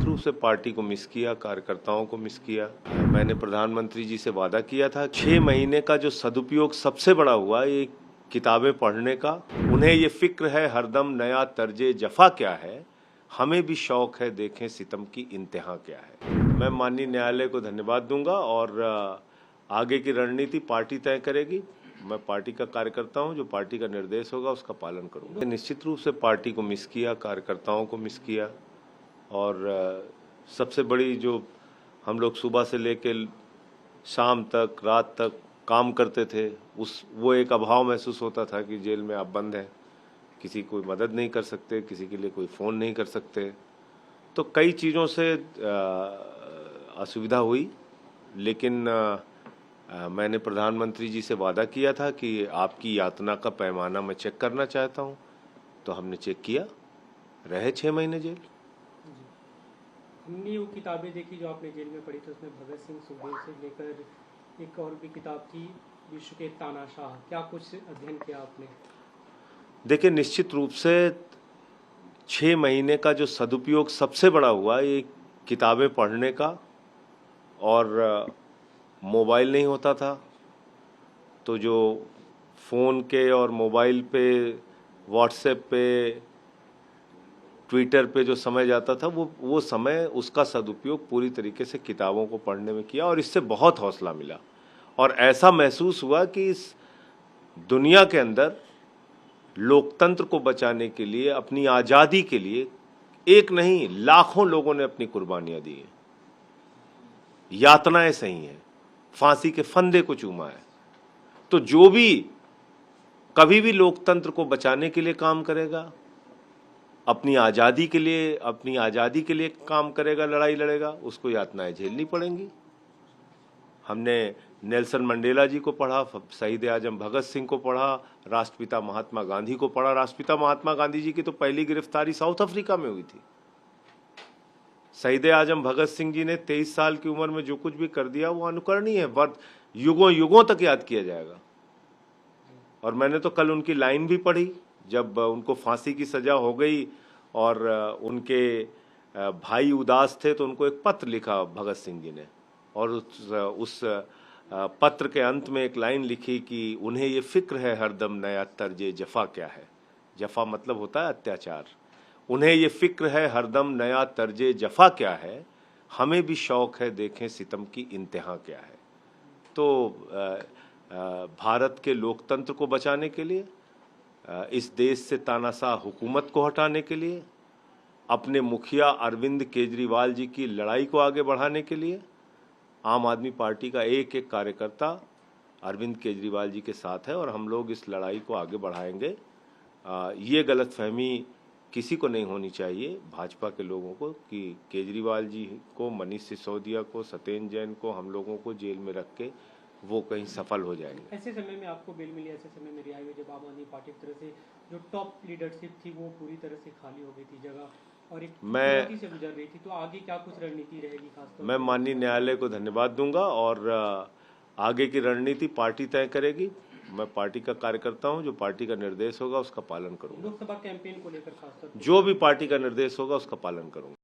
रूप से पार्टी को मिस किया, कार्यकर्ताओं को मिस किया। मैंने प्रधानमंत्री जी से वादा किया था 6 महीने का जो सदुपयोग सबसे बड़ा हुआ ये किताबें पढ़ने का। उन्हें ये फिक्र है हरदम नया तर्जे जफा क्या है, हमें भी शौक है देखें सितम की इंतहा क्या है। मैं माननीय न्यायालय को धन्यवाद दूंगा और आगे की रणनीति पार्टी तय करेगी। मैं पार्टी का कार्यकर्ता हूं, जो पार्टी का निर्देश होगा उसका पालन करूंगा। निश्चित रूप से पार्टी को मिस किया, कार्यकर्ताओं को मिस किया और सबसे बड़ी जो हम लोग सुबह से लेकर शाम तक, रात तक काम करते थे, वो एक अभाव महसूस होता था कि जेल में आप बंद हैं, किसी कोई मदद नहीं कर सकते, किसी के लिए कोई फ़ोन नहीं कर सकते, तो कई चीज़ों से असुविधा हुई। लेकिन मैंने प्रधानमंत्री जी से वादा किया था कि आपकी यातना का पैमाना मैं चेक करना चाहता हूं, तो हमने चेक किया। रहे 6 महीने जेल। हमने वो किताबें देखी जो आपने जेल में पढ़ी थी, उसमें भगत सिंह, सुखदेव से लेकर एक और भी किताब थी विश्व के तानाशाह, क्या कुछ अध्ययन किया आपने? देखिए, निश्चित रूप से 6 महीने का जो सदुपयोग सबसे बड़ा हुआ ये किताबें पढ़ने का, और मोबाइल नहीं होता था तो जो फ़ोन के और मोबाइल पे, व्हाट्सएप पे, ट्विटर पे जो समय जाता था वो समय, उसका सदुपयोग पूरी तरीके से किताबों को पढ़ने में किया और इससे बहुत हौसला मिला। और ऐसा महसूस हुआ कि इस दुनिया के अंदर लोकतंत्र को बचाने के लिए, अपनी आज़ादी के लिए एक नहीं लाखों लोगों ने अपनी कुर्बानियां दी हैं, यातनाएं सही हैं, फांसी के फंदे को चूमा है। तो जो भी कभी भी लोकतंत्र को बचाने के लिए काम करेगा, अपनी आज़ादी के लिए काम करेगा, लड़ाई लड़ेगा, उसको यातनाएं झेलनी पड़ेंगी। हमने नेल्सन मंडेला जी को पढ़ा, शहीद आजम भगत सिंह को पढ़ा, राष्ट्रपिता महात्मा गांधी को पढ़ा। राष्ट्रपिता महात्मा गांधी जी की तो पहली गिरफ्तारी साउथ अफ्रीका में हुई थी। शहीद आजम भगत सिंह जी ने 23 साल की उम्र में जो कुछ भी कर दिया वो अनुकरणीय है, युगों युगों तक याद किया जाएगा। और मैंने तो कल उनकी लाइन भी पढ़ी जब उनको फांसी की सजा हो गई और उनके भाई उदास थे, तो उनको एक पत्र लिखा भगत सिंह जी ने, और उस पत्र के अंत में एक लाइन लिखी कि उन्हें ये फिक्र है हरदम नया तर्जे जफा क्या है। जफा मतलब होता है अत्याचार। उन्हें ये फिक्र है हरदम नया तर्जे जफा क्या है, हमें भी शौक है देखें सितम की इंतहा क्या है। तो भारत के लोकतंत्र को बचाने के लिए, इस देश से तानाशाह हुकूमत को हटाने के लिए, अपने मुखिया अरविंद केजरीवाल जी की लड़ाई को आगे बढ़ाने के लिए आम आदमी पार्टी का एक एक कार्यकर्ता अरविंद केजरीवाल जी के साथ है और हम लोग इस लड़ाई को आगे बढ़ाएंगे। ये गलतफहमी किसी को नहीं होनी चाहिए, भाजपा के लोगों को, कि केजरीवाल जी को, मनीष सिसोदिया को, सत्येंद्र जैन को, हम लोगों को जेल में रख के वो कहीं सफल हो जाएंगे। ऐसे समय में आपको बेल मिली, ऐसे समय में रिहाई हुई जब आम आदमी पार्टी की तरफ से जो टॉप लीडरशिप थी वो पूरी तरह से खाली हो गई थी जगह, और एक चुनौती से गुजर रही थी, तो आगे क्या कुछ रणनीति रहेगी खासतौर? मैं माननीय न्यायालय को धन्यवाद दूंगा और आगे की रणनीति पार्टी तय करेगी। मैं पार्टी का कार्यकर्ता हूं, जो पार्टी का निर्देश होगा उसका पालन करूंगा। लोकसभा कैंपेन को लेकर खासतौर जो भी पार्टी का निर्देश होगा उसका पालन करूंगा।